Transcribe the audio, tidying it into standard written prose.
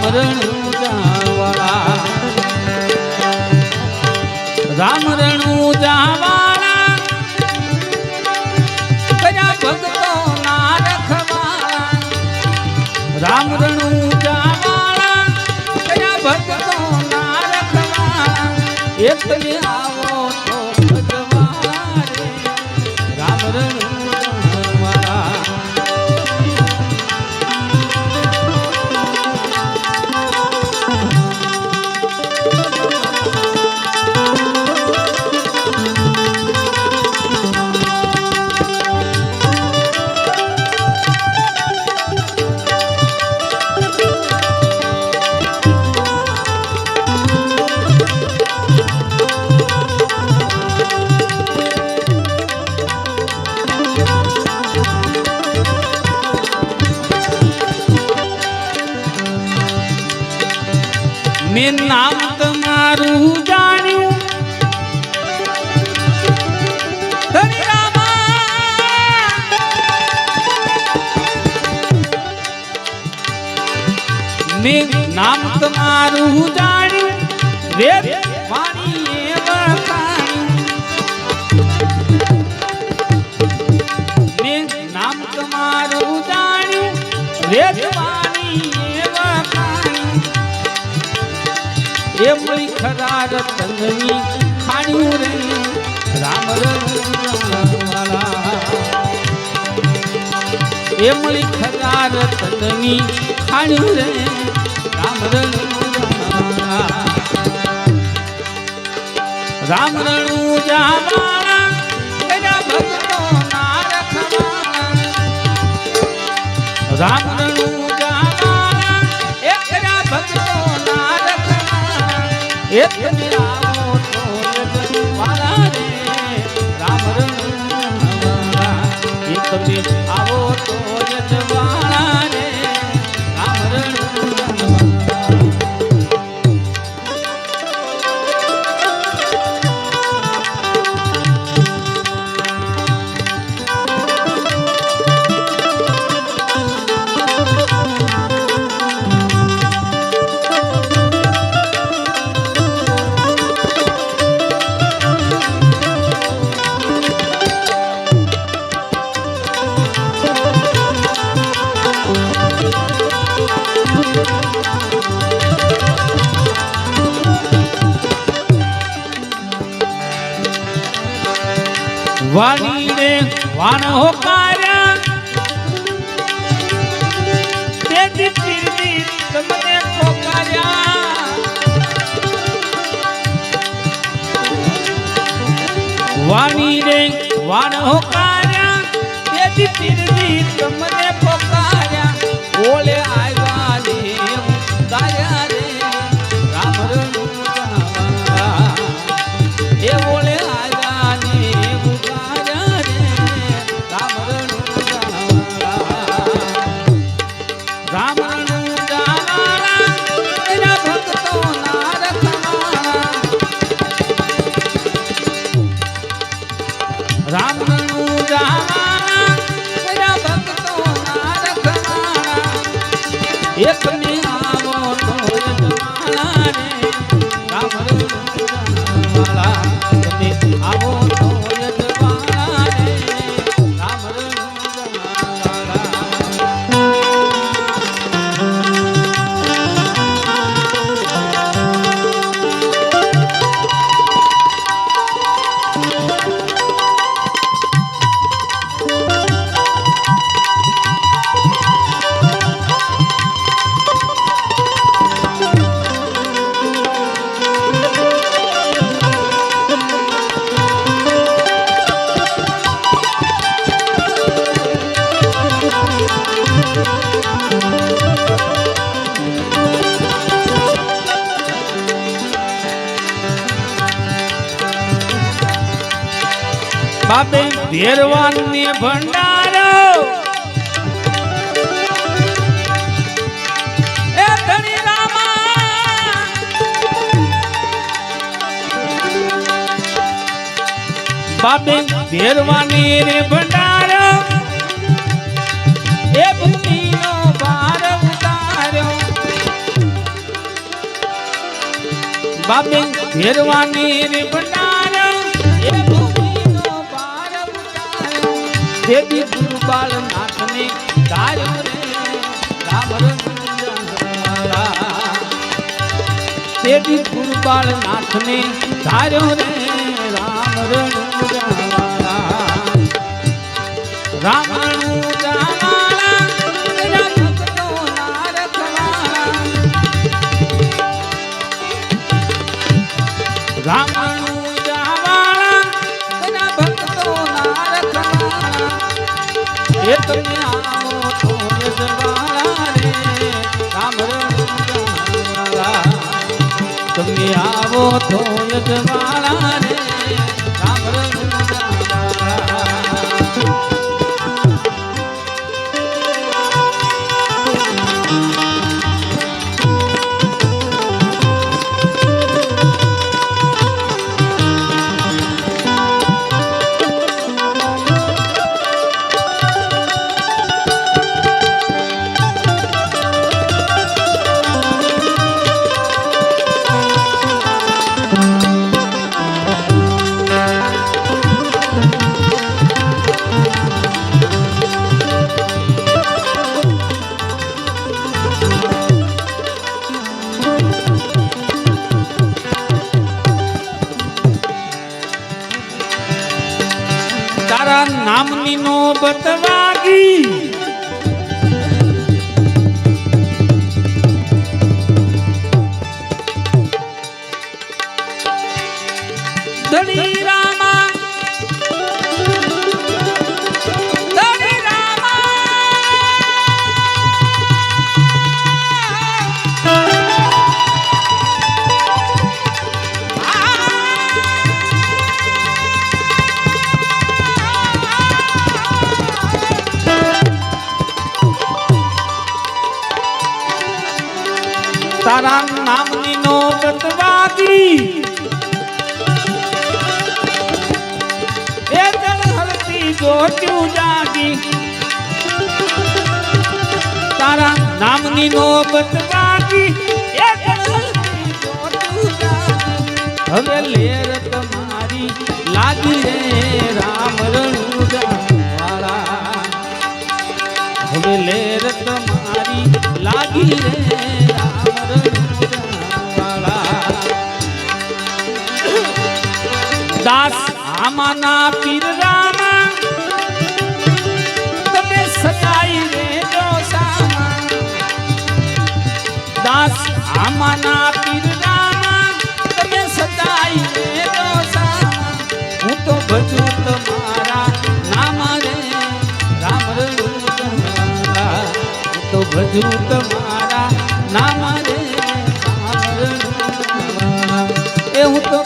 રામ રણુજાવાળા રામ રણુજાવાળા કયા ભક્તો ના રખવાળા રામ રણુજાવાળા કયા ભક્તો ના રખવાળા એકને આવો તો ભજવા રે રામ રણુજાવાળા મેં નામ તમારું જાણ્યું ધણી રામા મેં નામ તમારું જાણ્યું વેદ વાણી વખાણ્યું મેં નામ તમારું જાણ્યું વેદ વાણી વખાણ્યું એ મળી ખરા રતનની ખાણ્યું રે રામ રણુજાવાળા એ મળી ખરા રતનની ખાણ્યું રે રામ રણુજાવાળા રામ રણુજાવાળા કયા ભક્તો ના રખવાળા રામ રણુજાવાળા એ કયા ભક્તો ના એકને આવો તો વાલા રે રામ રણુજાવાળા એકને આવો તો વાલા રે રામ રણુજાવાળા વાણી રે વાણ હોકાર્યા તેથી પીરથી તમને પોકાર્યા વાણી રે વાણ હોકાર્યા તેથી પીરથી તમને પોકાર્યા ઓલે આવ્યા રે ગાયા રે રામ રણુજાવાળા એ ઓલે રામ રણુજાવાળા કયા ભક્તો ના રખવાળા એકને આવો તો વાલા રે રામ રણુજાવાળા એકને આવો તો વાલા રે રામ રણુજાવાળા બાપે ભેરવાન ને ભંડારો એ ધણી રામા બાપે ભેરવાન ને ભંડારો એ ભૂમિ નો ભાર ઉતાર્યો બાબે ભેરવાની રે ભંડાર એ ભૂમિનો પાર ઉતાર્યો દેવી ગુરુબાળ નાથને ધાર્યો રે રામ રણુજાવાળા દેવી ગુરુબાળ નાથને ધાર્યો રે રામ રણુજાવાળા રામ રણુજાવાળા તેના ભક્તોના રખવાળા રામ રણુજાવાળા તેના ભક્તોના રખવાળા એ તમે આવો તો યજવાળા રે રામ રણુજાવાળા તમે આવો તો યજવાળા રે રામ રણુજાવાળા તારા નામની નોબત વાગી ધણી રામા ધણી રામા તારા નામની નોબત વાગી એ જળહળતી જોત્યું જાગી તારા નામની નોબત વાગી એ જળહળતી જોત્યું જાગી હવે લેર તમારી લાગી રે રામ રણુજાવાળા હવે લેર તમારી લાગી રે દાસ આમાના પીર રામા તમે સદાઈ રેજો સામા દાસ આમાના પીર રામા તમે સદાઈ રેજો સામા હું તો ભજું તમારા નામ રે રામ રણુજાવાળા હું તો ભજું તમારા નામ રે રામ રણુજાવાળા એ હું તો